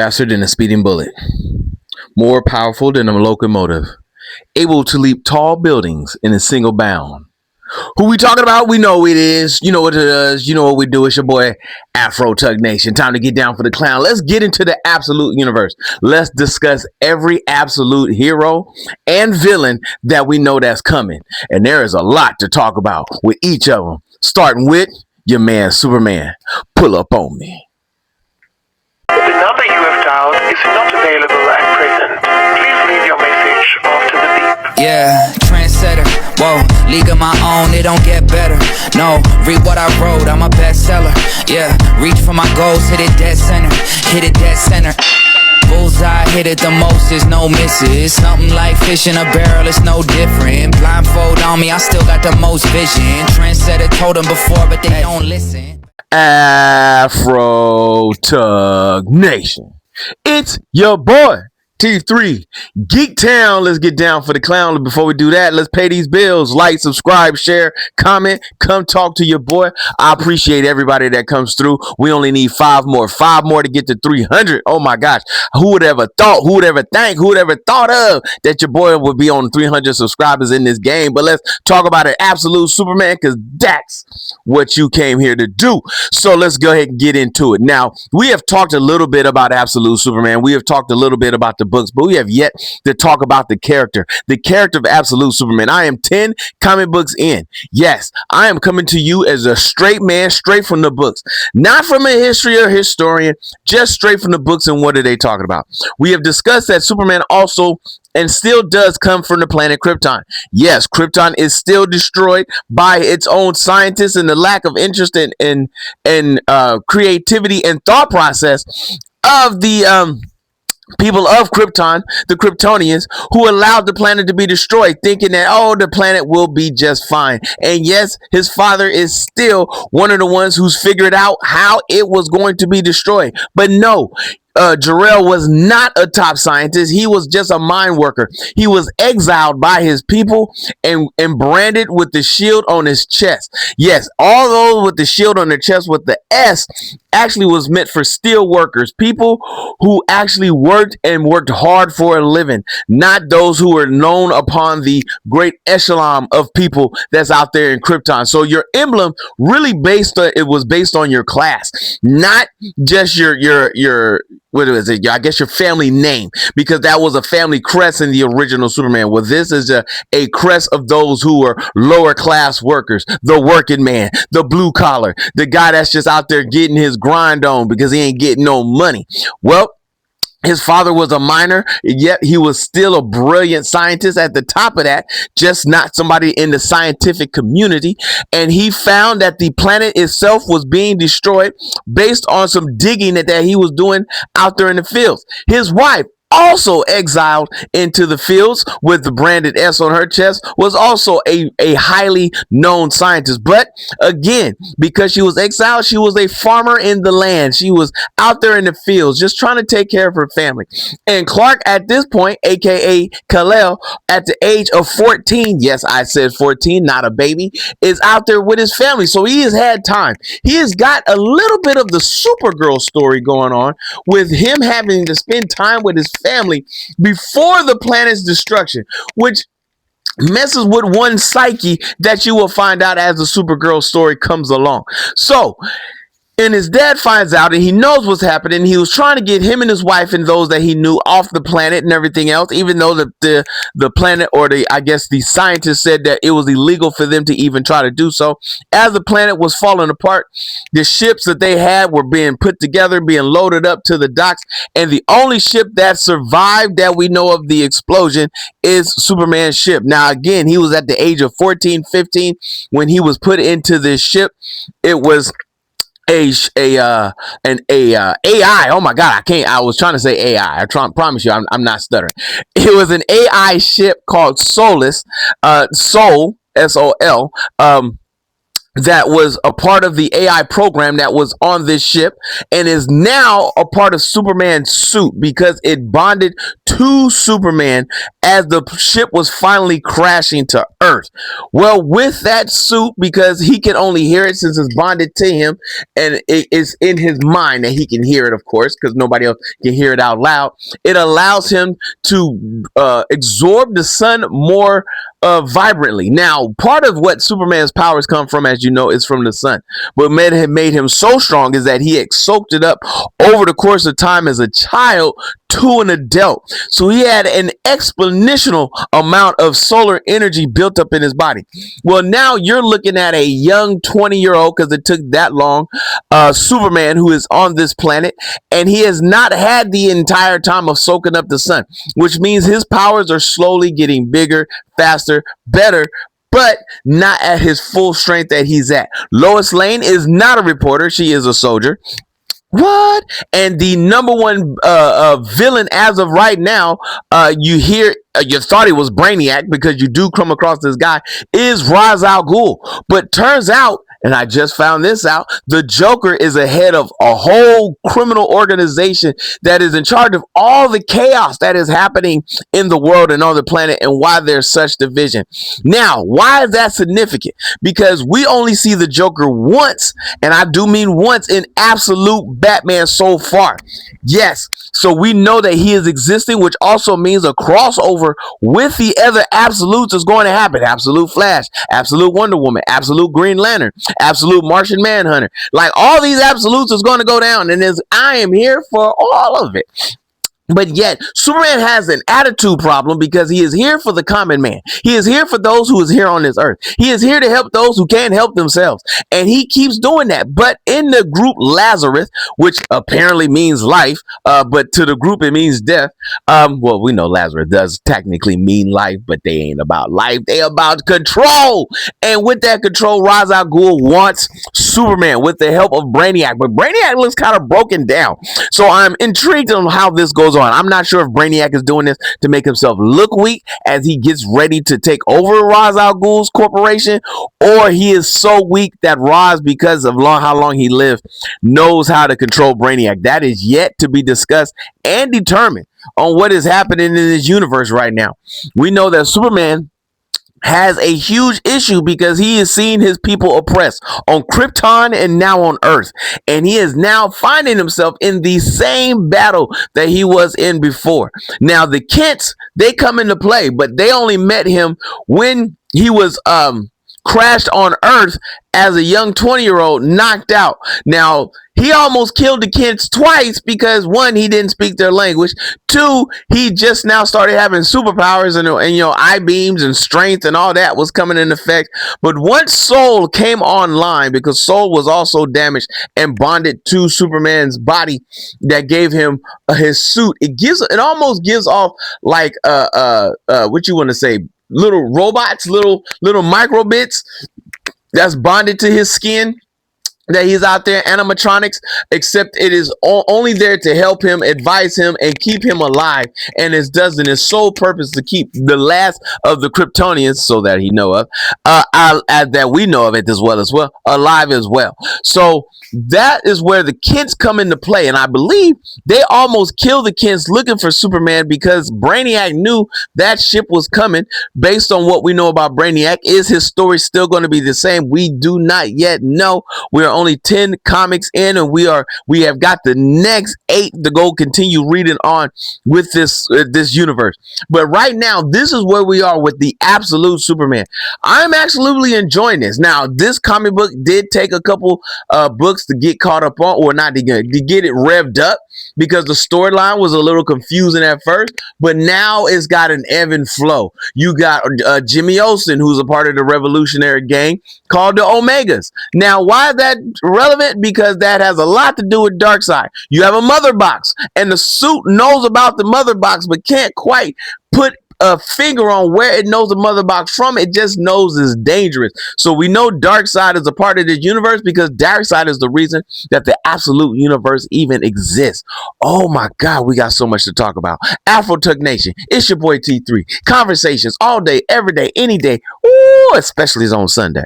faster than a speeding bullet, more powerful than a locomotive, able to leap tall buildings in a single bound. Who we talking about? We know who it is. You know what it is. You know what we do. It's your boy Afro Tug Nation. Time to get down for the clown. Let's get into the absolute universe. Let's discuss every absolute hero and villain that we know that's coming. And there is a lot to talk about with each of them. Starting with your man Superman. Pull up on me. The number you have dialed is not available at present. Please leave your message after the beep. Yeah, trendsetter, whoa, league of my own, it don't get better. No, read what I wrote, I'm a bestseller. Yeah, reach for my goals, hit it dead center, hit it dead center. Bullseye, hit it the most, there's no misses. Something like fish in a barrel, it's no different. Blindfold on me, I still got the most vision. Trendsetter told them before, but they don't listen. Afro Tug Nation. It's your boy T3 Geek Town. Let's get down for the clown. Before we do that, let's pay these bills. Like, subscribe, share, comment, come talk to your boy. I appreciate everybody that comes through. We only need five more to get to 300. Oh my gosh, who would ever thought, who would ever think, who would ever thought of that your boy would be on 300 subscribers in this game? But let's talk about an absolute Superman, because that's what you came here to do. So let's go ahead and get into it. Now, we have talked a little bit about absolute Superman. We have talked a little bit about the books, but we have yet to talk about the character of absolute Superman. I am 10 comic books in. Yes, I am coming to you as a straight man, straight from the books, not from a history or historian, just straight from the books. And what are they talking about? We have discussed that Superman also and still does come from the planet Krypton. Yes, Krypton is still destroyed by its own scientists, and the lack of interest in creativity and thought process of the people of Krypton, the Kryptonians, who allowed the planet to be destroyed, thinking that, oh, the planet will be just fine. And yes, his father is still one of the ones who's figured out how it was going to be destroyed. But no, Jor-El was not a top scientist. He was just a mine worker. He was exiled by his people and branded with the shield on his chest. Yes, all those with the shield on their chest with the S actually was meant for steel workers, people who actually worked hard for a living, not those who were known upon the great echelon of people that's out there in Krypton. So your emblem really was based on your class, not just your what is it? I guess your family name, because that was a family crest in the original Superman. Well, this is a crest of those who were lower class workers, the working man, the blue collar, the guy that's just out there getting his grind on because he ain't getting no money. Well, his father was a miner, yet he was still a brilliant scientist at the top of that, just not somebody in the scientific community. And he found that the planet itself was being destroyed based on some digging that he was doing out there in the fields. His wife, also exiled into the fields with the branded S on her chest, was also a highly known scientist. But again, because she was exiled, she was a farmer in the land. She was out there in the fields just trying to take care of her family. And Clark, at this point, aka Kal-El, at the age of 14, yes, I said 14, not a baby, is out there with his family. So he has had time. He has got a little bit of the Supergirl story going on, with him having to spend time with his family before the planet's destruction, which messes with one psyche that you will find out as the Supergirl story comes along. So, and his dad finds out, and he knows what's happening. He was trying to get him and his wife and those that he knew off the planet and everything else, even though the planet, or the scientists said that it was illegal for them to even try to do so. As the planet was falling apart, the ships that they had were being put together, being loaded up to the docks, and the only ship that survived that we know of the explosion is Superman's ship. Now, again, he was at the age of 14, 15 when he was put into this ship. It was an AI. Oh my God, I was trying to say AI. Promise you, I'm not stuttering. It was an AI ship called Solus, Sol, S-O-L. that was a part of the AI program that was on this ship and is now a part of Superman's suit because it bonded to Superman as the ship was finally crashing to Earth. Well, with that suit, because he can only hear it since it's bonded to him and it is in his mind that he can hear it, of course, because nobody else can hear it out loud, it allows him to absorb the sun more vibrantly. Now, part of what Superman's powers come from, as you know, is from the sun. What made him so strong is that he had soaked it up over the course of time as a child to an adult. So he had an exponential amount of solar energy built up in his body. Well, now you're looking at a young 20-year-old, because it took that long, Superman, who is on this planet, and he has not had the entire time of soaking up the sun, which means his powers are slowly getting bigger, faster, better, but not at his full strength that he's at. Lois Lane is not a reporter. She is a soldier. What? And the number one villain as of right now, you hear, you thought he was Brainiac because you do come across this guy, is Ra's al Ghul. But turns out, and I just found this out, the Joker is a head of a whole criminal organization that is in charge of all the chaos that is happening in the world and on the planet, and why there's such division. Now, why is that significant? Because we only see the Joker once, and I do mean once, in absolute Batman so far. Yes, so we know that he is existing, which also means a crossover with the other absolutes is going to happen. Absolute Flash, Absolute Wonder Woman, Absolute Green Lantern, Absolute Martian Manhunter. Like, all these absolutes is going to go down, and I am here for all of it. But yet, Superman has an attitude problem because he is here for the common man. He is here for those who is here on this earth. He is here to help those who can't help themselves. And he keeps doing that. But in the group Lazarus, which apparently means life, but to the group it means death. Well, we know Lazarus does technically mean life, but they ain't about life. They about control. And with that control, Ra's al Ghul wants Superman with the help of Brainiac. But Brainiac looks kind of broken down. So I'm intrigued on how this goes on. I'm not sure if Brainiac is doing this to make himself look weak as he gets ready to take over Ra's al Ghul's corporation, or he is so weak that Ra's, because of how long he lived, knows how to control Brainiac. That is yet to be discussed and determined on what is happening in this universe right now. We know that Superman has a huge issue because he is seeing his people oppressed on Krypton and now on Earth. And he is now finding himself in the same battle that he was in before. Now, the Kents, they come into play, but they only met him when he was crashed on Earth as a young 20-year-old, knocked out. Now, he almost killed the Kents twice because, one, he didn't speak their language. Two, he just now started having superpowers and I-beams and strength and all that was coming in effect. But once Soul came online, because Soul was also damaged and bonded to Superman's body that gave him his suit, it almost gives off like what you want to say, little robots, little micro bits that's bonded to his skin, that he's out there, animatronics, except it is only there to help him, advise him, and keep him alive. And it does in its sole purpose to keep the last of the Kryptonians, so that he know of, that we know of it as well, alive as well. So that is where the Kents come into play. And I believe they almost killed the Kents looking for Superman because Brainiac knew that ship was coming. Based on what we know about Brainiac, is his story still going to be the same? We do not yet know. We are only 10 comics in, and we have got the next 8 to go continue reading on with this universe. But right now, this is where we are with the absolute Superman. I'm absolutely enjoying this. Now, this comic book did take a couple books to get caught up on, or not to get it revved up, because the storyline was a little confusing at first, but now it's got an ebb and flow. You got Jimmy Olsen, who's a part of the Revolutionary Gang, called the Omegas. Now, why is that relevant? Because that has a lot to do with Darkseid. You have a mother box, and the suit knows about the mother box, but can't quite put a finger on where it knows the mother box from. It just knows it's dangerous. So we know Darkseid is a part of this universe because Darkseid is the reason that the absolute universe even exists. Oh my God, we got so much to talk about. Afro Tuck Nation, it's your boy T3. Conversations all day, every day, any day. Ooh, especially on Sunday.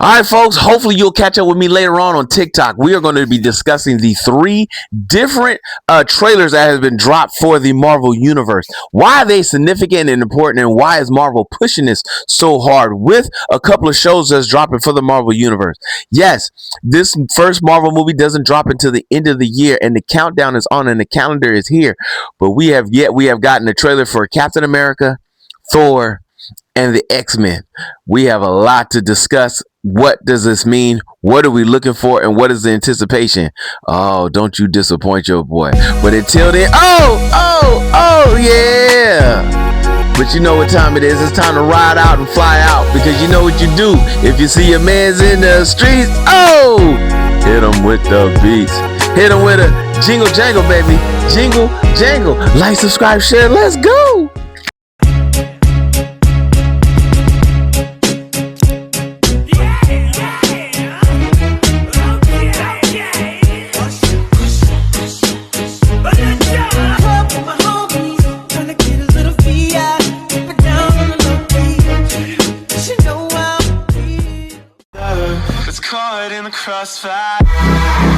All right, folks, hopefully you'll catch up with me later on TikTok. We are going to be discussing the 3 different trailers that have been dropped for the Marvel Universe. Why are they significant and important, and why is Marvel pushing this so hard with a couple of shows that's dropping for the Marvel Universe? Yes, this first Marvel movie doesn't drop until the end of the year, and the countdown is on and the calendar is here. But we have gotten a trailer for Captain America, Thor, and the X-Men. We have a lot to discuss. What does this mean? What are we looking for? And what is the anticipation? Oh, don't you disappoint your boy. But until then, oh, yeah. But you know what time it is. It's time to ride out and fly out, because you know what you do. If you see your mans in the streets, hit them with the beats. Hit them with a jingle jangle, baby. Jingle jangle. Like, subscribe, share. Let's go. Caught in the crossfire.